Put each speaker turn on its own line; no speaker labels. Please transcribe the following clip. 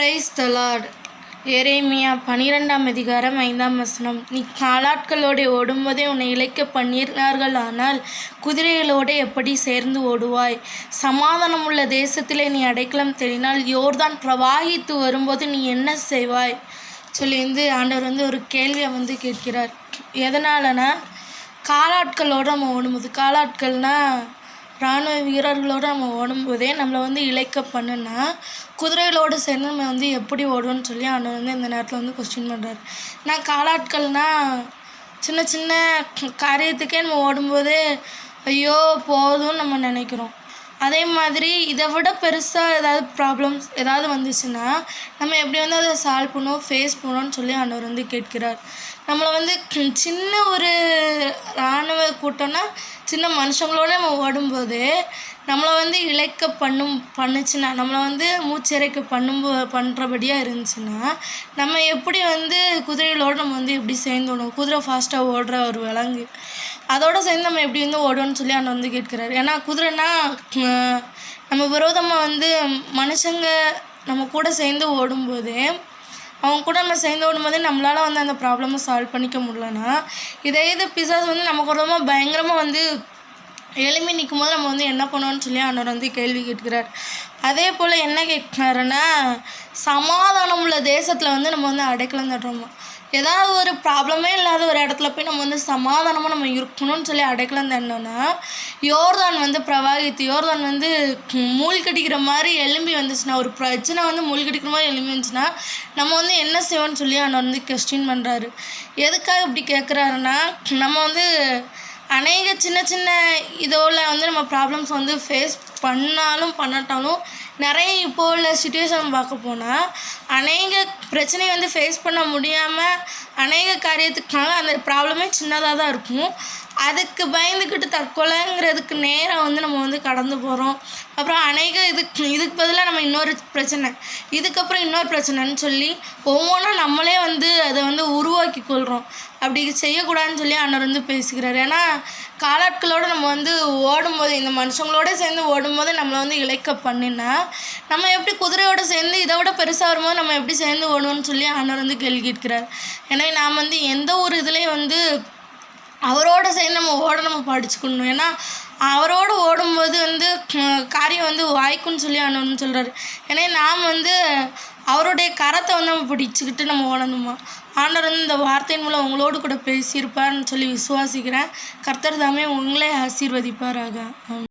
Praise the Lord. எரேமியா 12ஆம் அதிகாரம் 5ஆம் வசனம். நீ காலாட்களோடு ஓடும்போதே உன்னை இளைக்க பண்ணினார்களானால் குதிரைகளோடு எப்படி சேர்ந்து ஓடுவாய்? சமாதானமுள்ள தேசத்திலே நீ அடைக்கலம் தேடினால் யோர்தான் பிரவாகித்து வரும்போது நீ என்ன செய்வாய் சொல்லி ஆண்டவர் ஒரு கேள்வியை கேட்கிறார். எதனாலனா காலாட்களோடு நம்ம ஓடும்போது, காலாட்கள்னால் இராணுவ வீரர்களோடு நம்ம ஓடும்போதே நம்மளை இளைக்க பண்ணுன்னா குதிரைகளோடு சேர்ந்து நம்ம எப்படி ஓடுவோன்னு சொல்லி ஆண்டவர் இந்த நேரத்தில் கொஸ்டின் பண்ணுறாரு. நான் காலாட்கள்னால் சின்ன சின்ன காரியத்துக்கே நம்ம ஓடும்போதே ஐயோ போதும்னு நம்ம நினைக்கிறோம். அதே மாதிரி இதை விட பெருசாக ஏதாவது ப்ராப்ளம்ஸ் ஏதாவது வந்துச்சுன்னா நம்ம எப்படி அதை சால்வ் பண்ணுவோம், ஃபேஸ் பண்ணுவோன்னு சொல்லி ஆண்டவர் கேட்கிறார். நம்மளை சின்ன ஒரு இராணுவ கூட்டம்னா சின்ன மனுஷங்களோடு நம்ம ஓடும்போது நம்மளை இளைக்க பண்ணுச்சுன்னா, நம்மளை மூச்சிறைக்க பண்ணுறபடியாக இருந்துச்சுன்னா நம்ம எப்படி குதிரைகளோடு நம்ம எப்படி சேர்ந்து ஓடுவோம்? குதிரை ஃபாஸ்ட்டாக ஓடுற ஒரு விலங்கு, அதோடு சேர்ந்து நம்ம எப்படி ஓடுவோன்னு சொல்லி அவன் கேட்குறாரு. ஏன்னா குதிரைனா நம்ம விரோதமாக மனுஷங்க நம்ம கூட சேர்ந்து ஓடும்போது, அவங்க கூட நம்ம சேர்ந்து ஓடும்போதே நம்மளால் அந்த ப்ராப்ளமை சால்வ் பண்ணிக்க முடியலன்னா, இது பிசாஸ் நமக்கு ரொம்ப பயங்கரமாக எழுப்பி நிற்கும் போது நம்ம என்ன பண்ணுவோன்னு சொல்லி அவர் கேள்வி கேட்கிறார். அதே போல் என்ன கேட்குறாருன்னா, சமாதானம் உள்ள தேசத்தில் நம்ம அடைக்கலம் தட்டுறோமா? ஏதாவது ஒரு ப்ராப்ளமே இல்லாத ஒரு இடத்துல போய் நம்ம சமாதானமாக நம்ம இருக்கணும்னு சொல்லி அடைக்கலம் தண்டோன்னா யோர்தான் பிரவாகித்து, யோர்தான் மூழ்கடிக்கிற மாதிரி எழும்பி வந்துச்சுன்னா, ஒரு பிரச்சனை மூழ்கடிக்கிற மாதிரி எழும்பி வந்துச்சுன்னா நம்ம என்ன செய்வோன்னு சொல்லி அவர் கொஸ்டின் பண்ணுறாரு. எதுக்காக இப்படி கேட்குறாருன்னா, நம்ம அநேக சின்ன சின்ன இதோட நம்ம ப்ராப்ளம்ஸ் ஃபேஸ் பண்ணாட்டாலும் நிறைய இப்போ உள்ள சுச்சுவேஷன் பார்க்க போனால் அநேக பிரச்சனையை ஃபேஸ் பண்ண முடியாமல் அநேக காரியத்துக்காக அந்த ப்ராப்ளமே சின்னதாக தான் இருக்கும். அதுக்கு பயந்துக்கிட்டு தற்கொலைங்கிறதுக்கு நேரம் நம்ம கடந்து போகிறோம். அப்புறம் அநேக இதுக்கு பதிலாக நம்ம இன்னொரு பிரச்சனை, இதுக்கப்புறம் இன்னொரு பிரச்சனைன்னு சொல்லி ஒவ்வொன்றும் நம்மளே அதை உருவாக்கி கொள்கிறோம். அப்படி செய்யக்கூடாதுன்னு சொல்லி ஆண்டவர் பேசுகிறார். ஏன்னா காலாட்களோடு நம்ம ஓடும்போது, இந்த மனுஷங்களோட சேர்ந்து ஓடும்போது நம்மளை இளைக்க பண்ணினா நம்ம எப்படி குதிரையோடு சேர்ந்து இதை விட பெருசாக வரும்போது நம்ம எப்படி சேர்ந்து ஓடுவோம்னு சொல்லி ஆண்டவர் கேள்வி கேட்கிறார். எனவே நாம் எந்த ஒரு இதுலேயும் அவரோட சேர்ந்து நம்ம படிச்சுக்கணும். ஏன்னா அவரோடு ஓடும்போது காரியம் வாய்க்குன்னு சொல்லி ஆண்டவர்னு சொல்கிறாரு. ஏன்னா நாம் அவருடைய கரத்தை நம்ம பிடிச்சிக்கிட்டு நம்ம ஓடணுமா? ஆண்டவர் இந்த வார்த்தையின் மூலம் உங்களோடு கூட பேசியிருப்பார்னு சொல்லி விசுவாசிக்கிறேன். கர்த்தர் தாமே உங்களே ஆசீர்வதிப்பாராக.